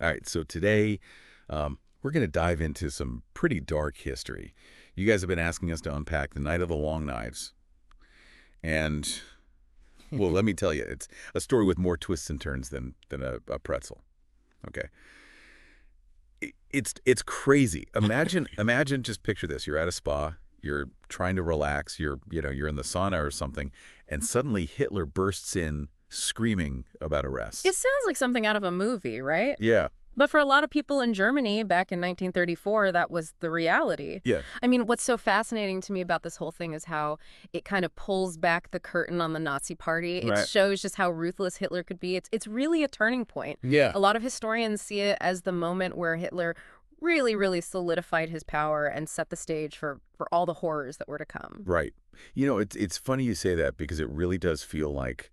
All right, so today we're going to dive into some pretty dark history. You guys have been asking us to unpack the Night of the Long Knives. And, well, let me tell you, it's a story with more twists and turns than a pretzel. Okay. It's crazy. Imagine, just picture this. You're at a spa. You're trying to relax. You're in the sauna or something. And suddenly Hitler bursts in screaming about arrest. It sounds like something out of a movie, right? Yeah. But for a lot of people in Germany back in 1934, that was the reality. Yeah. I mean, what's so fascinating to me about this whole thing is how it kind of pulls back the curtain on the Nazi Party. It Right. shows just how ruthless Hitler could be. It's really a turning point. Yeah. A lot of historians see it as the moment where Hitler really, really solidified his power and set the stage for all the horrors that were to come. Right. It's funny you say that because it really does feel like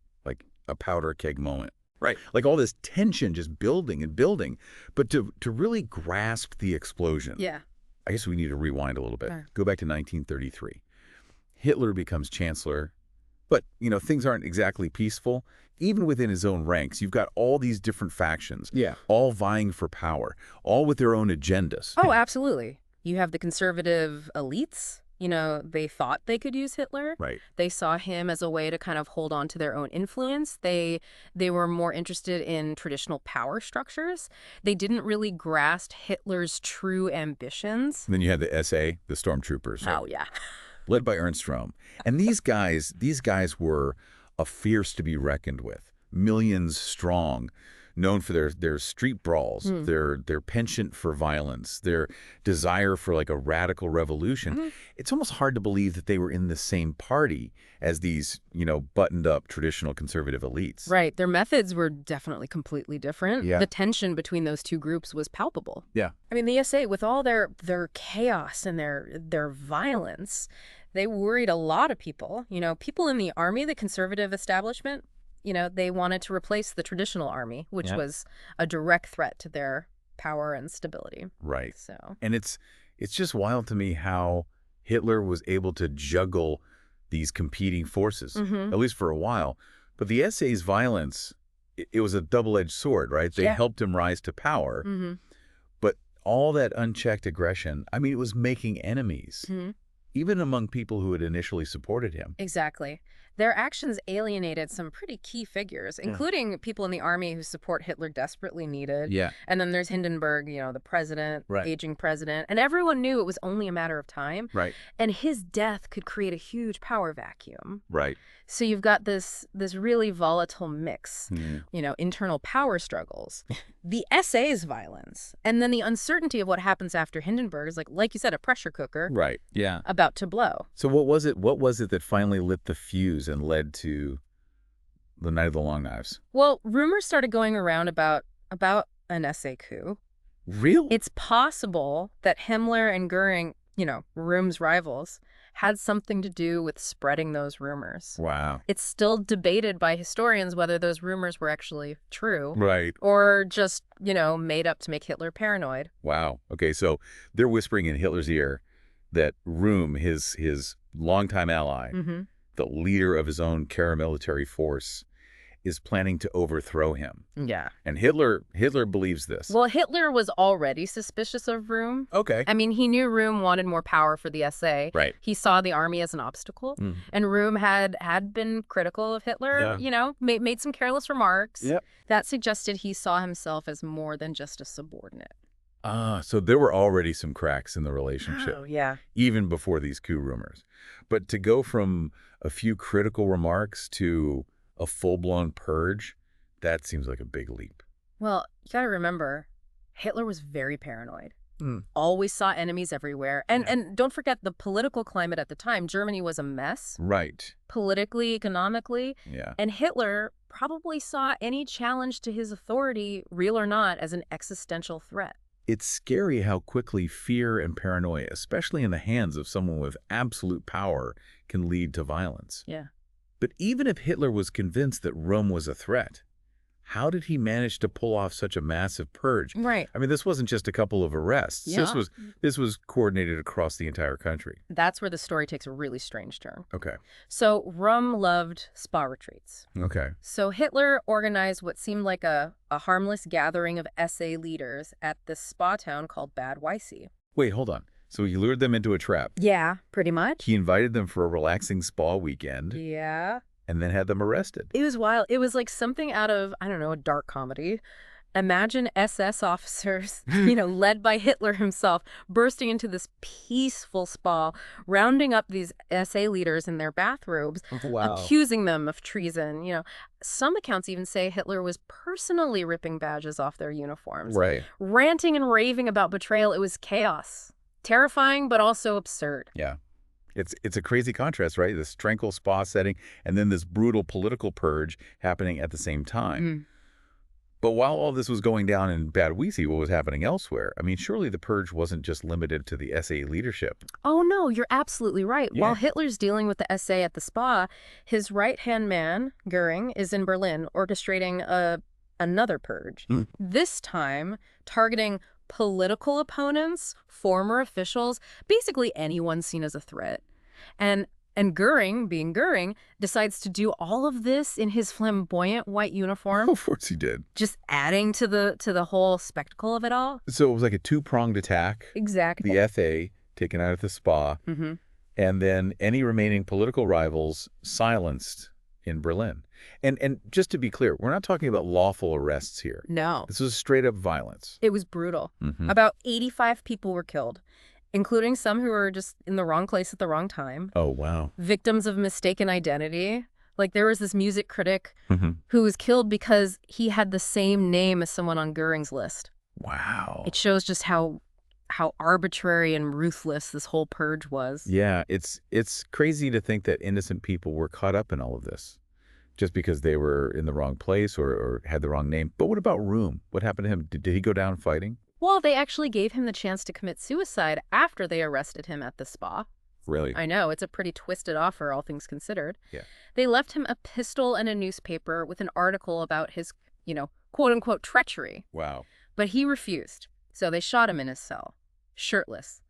a powder keg moment. Right. Like all this tension just building and building. But to really grasp the explosion, Yeah. I guess we need to rewind a little bit. Sure. Go back to 1933. Hitler becomes chancellor, but, things aren't exactly peaceful. Even within his own ranks, you've got all these different factions, Yeah. all vying for power, all with their own agendas. Oh, absolutely. You have the conservative elites. They thought they could use Hitler. Right. They saw him as a way to kind of hold on to their own influence. They were more interested in traditional power structures. They didn't really grasp Hitler's true ambitions. And then you had the SA, the stormtroopers. Oh, yeah. Led by Ernst Röhm. And these guys were a fierce to be reckoned with. Millions strong, known for their street brawls, their penchant for violence, their desire for like a radical revolution. It's almost hard to believe that they were in the same party as these, buttoned up traditional conservative elites. Right. Their methods were definitely completely different. Yeah. The tension between those two groups was palpable. Yeah. I mean, the SA, with all their chaos and their violence, they worried a lot of people. People in the army, the conservative establishment, they wanted to replace the traditional army, which Yeah. was a direct threat to their power and stability. Right. So, And it's just wild to me how Hitler was able to juggle these competing forces, at least for a while. But the SA's violence, it was a double-edged sword, right? They Yeah. helped him rise to power. But all that unchecked aggression, I mean, it was making enemies, even among people who had initially supported him. exactly. Their actions alienated some pretty key figures, including people in the army whose support Hitler desperately needed. Yeah. And then there's Hindenburg, the president, Right. aging president. And everyone knew it was only a matter of time. Right. And his death could create a huge power vacuum. Right. So you've got this really volatile mix, Mhm. internal power struggles, the SA's violence, and then the uncertainty of what happens after Hindenburg is like you said, a pressure cooker Right. Yeah. about to blow. So what was it that finally lit the fuse and led to the Night of the Long Knives? Well, rumors started going around about an SA coup. Real? It's possible that Himmler and Goering, Röhm's rivals, had something to do with spreading those rumors. Wow. It's still debated by historians whether those rumors were actually true Right. or just, made up to make Hitler paranoid. Wow. Okay, so they're whispering in Hitler's ear that Röhm, his longtime ally, the leader of his own paramilitary force, is planning to overthrow him. Yeah. And Hitler believes this. Well, Hitler was already suspicious of Röhm. Okay. I mean, he knew Röhm wanted more power for the SA. Right. He saw the army as an obstacle. And Röhm had been critical of Hitler, made some careless remarks. Yep. That suggested he saw himself as more than just a subordinate. So there were already some cracks in the relationship, Oh, yeah. even before these coup rumors. But to go from a few critical remarks to a full-blown purge, that seems like a big leap. Well, you got to remember, Hitler was very paranoid. Always saw enemies everywhere. And don't forget the political climate at the time. Germany was a mess, Right. politically, economically. Yeah. And Hitler probably saw any challenge to his authority, real or not, as an existential threat. It's scary how quickly fear and paranoia, especially in the hands of someone with absolute power, can lead to violence. Yeah. But even if Hitler was convinced that Rome was a threat, how did he manage to pull off such a massive purge? Right. I mean, this wasn't just a couple of arrests. Yeah. This was coordinated across the entire country. That's where the story takes a really strange turn. Okay. So Rum loved spa retreats. Okay. So Hitler organized what seemed like a harmless gathering of SA leaders at this spa town called Bad Weiße. Wait, hold on. So he lured them into a trap. Yeah, pretty much. He invited them for a relaxing spa weekend Yeah. and then had them arrested. It was wild. It was like something out of, I don't know, a dark comedy. Imagine SS officers, led by Hitler himself, bursting into this peaceful spa, rounding up these SA leaders in their bathrobes, Wow. accusing them of treason. Some accounts even say Hitler was personally ripping badges off their uniforms, Right. ranting and raving about betrayal. It was chaos. Terrifying, but also absurd. Yeah. It's a crazy contrast, right? This tranquil spa setting and then this brutal political purge happening at the same time. But while all this was going down in Bad Weiße, what was happening elsewhere? I mean, surely the purge wasn't just limited to the SA leadership. Oh, no, you're absolutely right. Yeah. While Hitler's dealing with the SA at the spa, his right-hand man, Goering, is in Berlin orchestrating another purge. This time targeting political opponents, former officials, basically anyone seen as a threat. And Goering, being Goering, decides to do all of this in his flamboyant white uniform, Of course he did. just adding to the whole spectacle of it all. So it was like a two-pronged attack. Exactly. The FA taken out at the spa, and then any remaining political rivals silenced in Berlin. And just to be clear, we're not talking about lawful arrests here. No. This was straight up violence. It was brutal. Mhm. About 85 people were killed, including some who were just in the wrong place at the wrong time, Oh, wow. victims of mistaken identity. Like there was this music critic Mhm. who was killed because he had the same name as someone on Goering's list. Wow. It shows just how arbitrary and ruthless this whole purge was. Yeah, it's crazy to think that innocent people were caught up in all of this just because they were in the wrong place or had the wrong name. But what about Room? What happened to him? Did he go down fighting? Well, they actually gave him the chance to commit suicide after they arrested him at the spa. Really? I know, it's a pretty twisted offer, all things considered. Yeah. They left him a pistol and a newspaper with an article about his, quote-unquote treachery. Wow. But he refused, so they shot him in his cell, shirtless.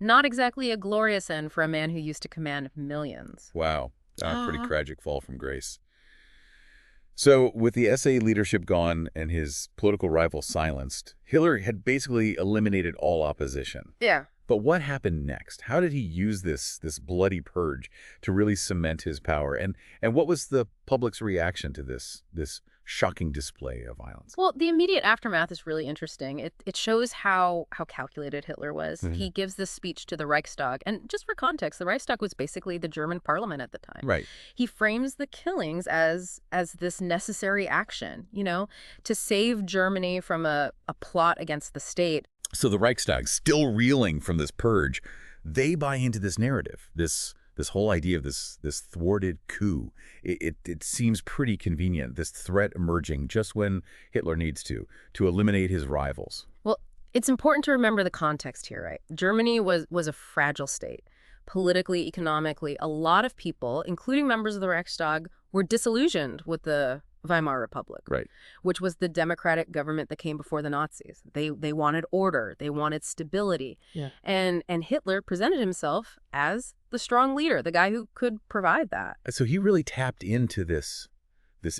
Not exactly a glorious end for a man who used to command millions. Wow. Pretty tragic fall from grace. So with the SA leadership gone and his political rival silenced, Hitler had basically eliminated all opposition. Yeah. But what happened next? How did he use this bloody purge to really cement his power? And what was the public's reaction to this shocking display of violence? Well, the immediate aftermath is really interesting. It shows how calculated Hitler was. He gives this speech to the Reichstag. And just for context, the Reichstag was basically the German parliament at the time. Right. He frames the killings as this necessary action, to save Germany from a plot against the state. So the Reichstag, still reeling from this purge, they buy into this narrative, this whole idea of this thwarted coup. It seems pretty convenient, this threat emerging just when Hitler needs to eliminate his rivals. Well, it's important to remember the context here, right? Germany was a fragile state. Politically, economically, a lot of people, including members of the Reichstag, were disillusioned with the Weimar Republic, Right. which was the democratic government that came before the Nazis. They wanted order. They wanted stability. Yeah. And Hitler presented himself as the strong leader, the guy who could provide that. So he really tapped into this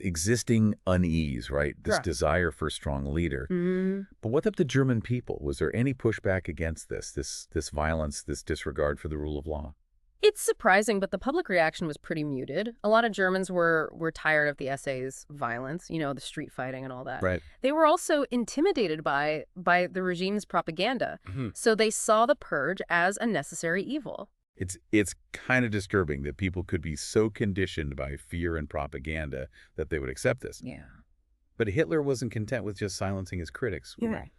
existing unease, right? This Correct. desire for a strong leader. But what about the German people? Was there any pushback against this violence, this disregard for the rule of law? It's surprising, but the public reaction was pretty muted. A lot of Germans were tired of the SA's violence, the street fighting and all that. Right. They were also intimidated by the regime's propaganda. So they saw the purge as a necessary evil. It's kind of disturbing that people could be so conditioned by fear and propaganda that they would accept this. Yeah. But Hitler wasn't content with just silencing his critics. Right.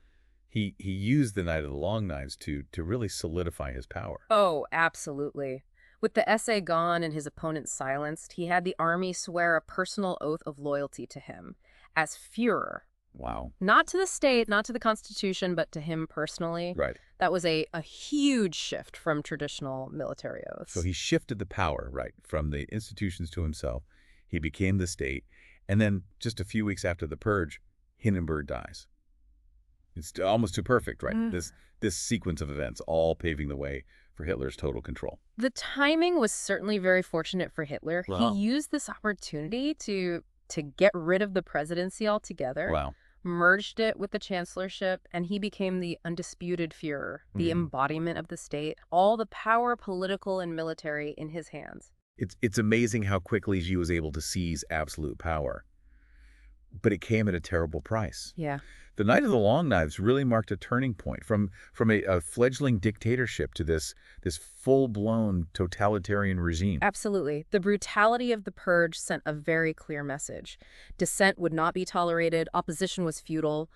He used the Night of the Long Knives to really solidify his power. Oh, absolutely. With the SA gone and his opponents silenced, he had the army swear a personal oath of loyalty to him as Führer. Wow. Not to the state, not to the Constitution, but to him personally. Right. That was a huge shift from traditional military oaths. So he shifted the power, right, from the institutions to himself. He became the state. And then just a few weeks after the purge, Hindenburg dies. It's almost too perfect, right? This sequence of events all paving the way for Hitler's total control. The timing was certainly very fortunate for Hitler. Wow. He used this opportunity to get rid of the presidency altogether, Wow. merged it with the chancellorship, and he became the undisputed Führer, the embodiment of the state, all the power, political and military, in his hands. It's amazing how quickly she was able to seize absolute power. But it came at a terrible price. Yeah. The Night of the Long Knives really marked a turning point from a fledgling dictatorship to this full-blown totalitarian regime. Absolutely. The brutality of the purge sent a very clear message. Dissent would not be tolerated. Opposition was futile.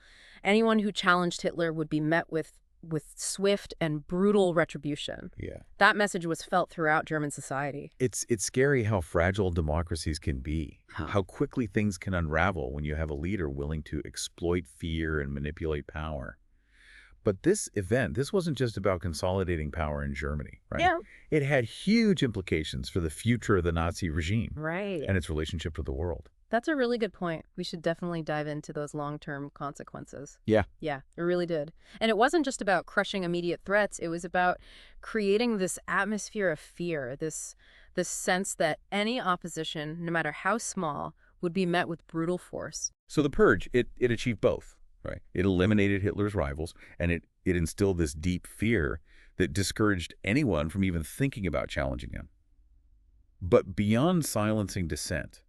Anyone who challenged Hitler would be met with swift and brutal retribution. Yeah. That message was felt throughout German society. It's scary how fragile democracies can be, how quickly things can unravel when you have a leader willing to exploit fear and manipulate power. But this wasn't just about consolidating power in Germany, right? Yeah. It had huge implications for the future of the Nazi regime Right. and its relationship to the world. That's a really good point. We should definitely dive into those long-term consequences. Yeah. Yeah, it really did. And it wasn't just about crushing immediate threats. It was about creating this atmosphere of fear, this sense that any opposition, no matter how small, would be met with brutal force. So the purge, it achieved both, right? It eliminated Hitler's rivals, and it instilled this deep fear that discouraged anyone from even thinking about challenging him. But beyond silencing dissent,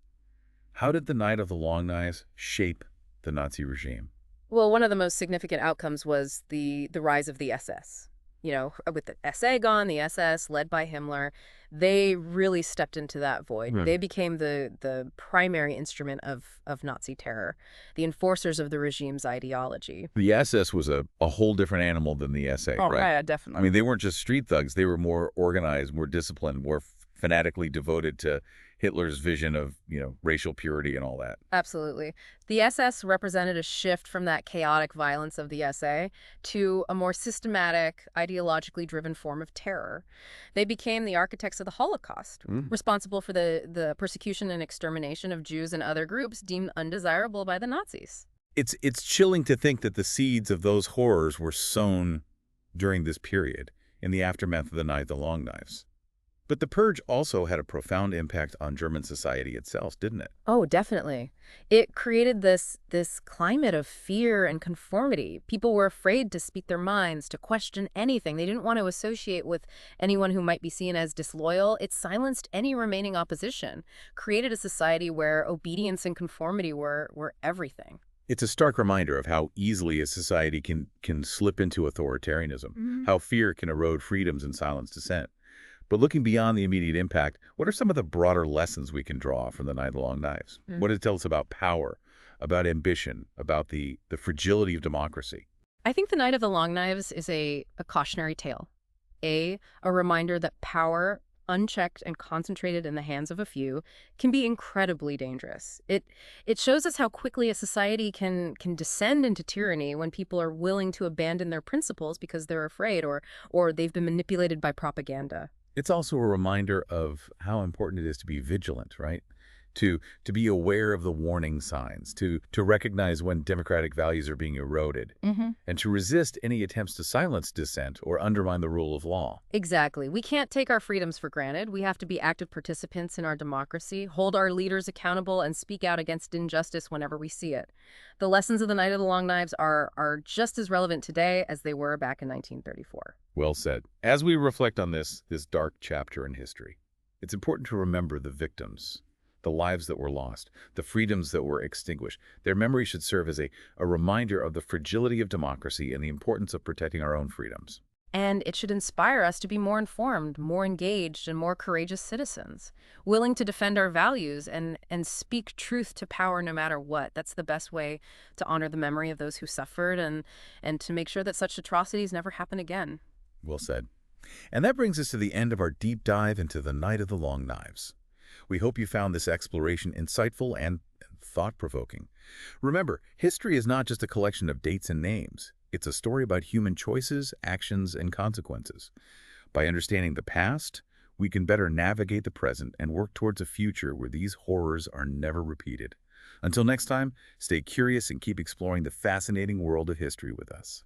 how did the Night of the Long Knives shape the Nazi regime? Well, one of the most significant outcomes was the rise of the SS. You know, with the SA gone, the SS, led by Himmler, they really stepped into that void. Right. They became the primary instrument of Nazi terror, the enforcers of the regime's ideology. The SS was a whole different animal than the SA, Oh, right? yeah, definitely. I mean, they weren't just street thugs. They were more organized, more disciplined, more fanatically devoted to Hitler's vision of, racial purity and all that. Absolutely. The SS represented a shift from that chaotic violence of the SA to a more systematic, ideologically driven form of terror. They became the architects of the Holocaust, responsible for the persecution and extermination of Jews and other groups deemed undesirable by the Nazis. It's chilling to think that the seeds of those horrors were sown during this period in the aftermath of the Night of the Long Knives. But the purge also had a profound impact on German society itself, didn't it? Oh, definitely. It created this climate of fear and conformity. People were afraid to speak their minds, to question anything. They didn't want to associate with anyone who might be seen as disloyal. It silenced any remaining opposition, created a society where obedience and conformity were everything. It's a stark reminder of how easily a society can slip into authoritarianism, how fear can erode freedoms and silence dissent. But looking beyond the immediate impact, what are some of the broader lessons we can draw from the Night of the Long Knives? What does it tell us about power, about ambition, about the fragility of democracy? I think the Night of the Long Knives is a cautionary tale. A reminder that power, unchecked and concentrated in the hands of a few, can be incredibly dangerous. It shows us how quickly a society can descend into tyranny when people are willing to abandon their principles because they're afraid or they've been manipulated by propaganda. It's also a reminder of how important it is to be vigilant, right? To be aware of the warning signs, to recognize when democratic values are being eroded, and to resist any attempts to silence dissent or undermine the rule of law. Exactly. We can't take our freedoms for granted. We have to be active participants in our democracy, hold our leaders accountable, and speak out against injustice whenever we see it. The lessons of the Night of the Long Knives are just as relevant today as they were back in 1934. Well said. As we reflect on this dark chapter in history, it's important to remember the victims, the lives that were lost, the freedoms that were extinguished. Their memory should serve as a reminder of the fragility of democracy and the importance of protecting our own freedoms. And it should inspire us to be more informed, more engaged, and more courageous citizens, willing to defend our values and speak truth to power no matter what. That's the best way to honor the memory of those who suffered and to make sure that such atrocities never happen again. Well said. And that brings us to the end of our deep dive into the Night of the Long Knives. We hope you found this exploration insightful and thought-provoking. Remember, history is not just a collection of dates and names. It's a story about human choices, actions, and consequences. By understanding the past, we can better navigate the present and work towards a future where these horrors are never repeated. Until next time, stay curious and keep exploring the fascinating world of history with us.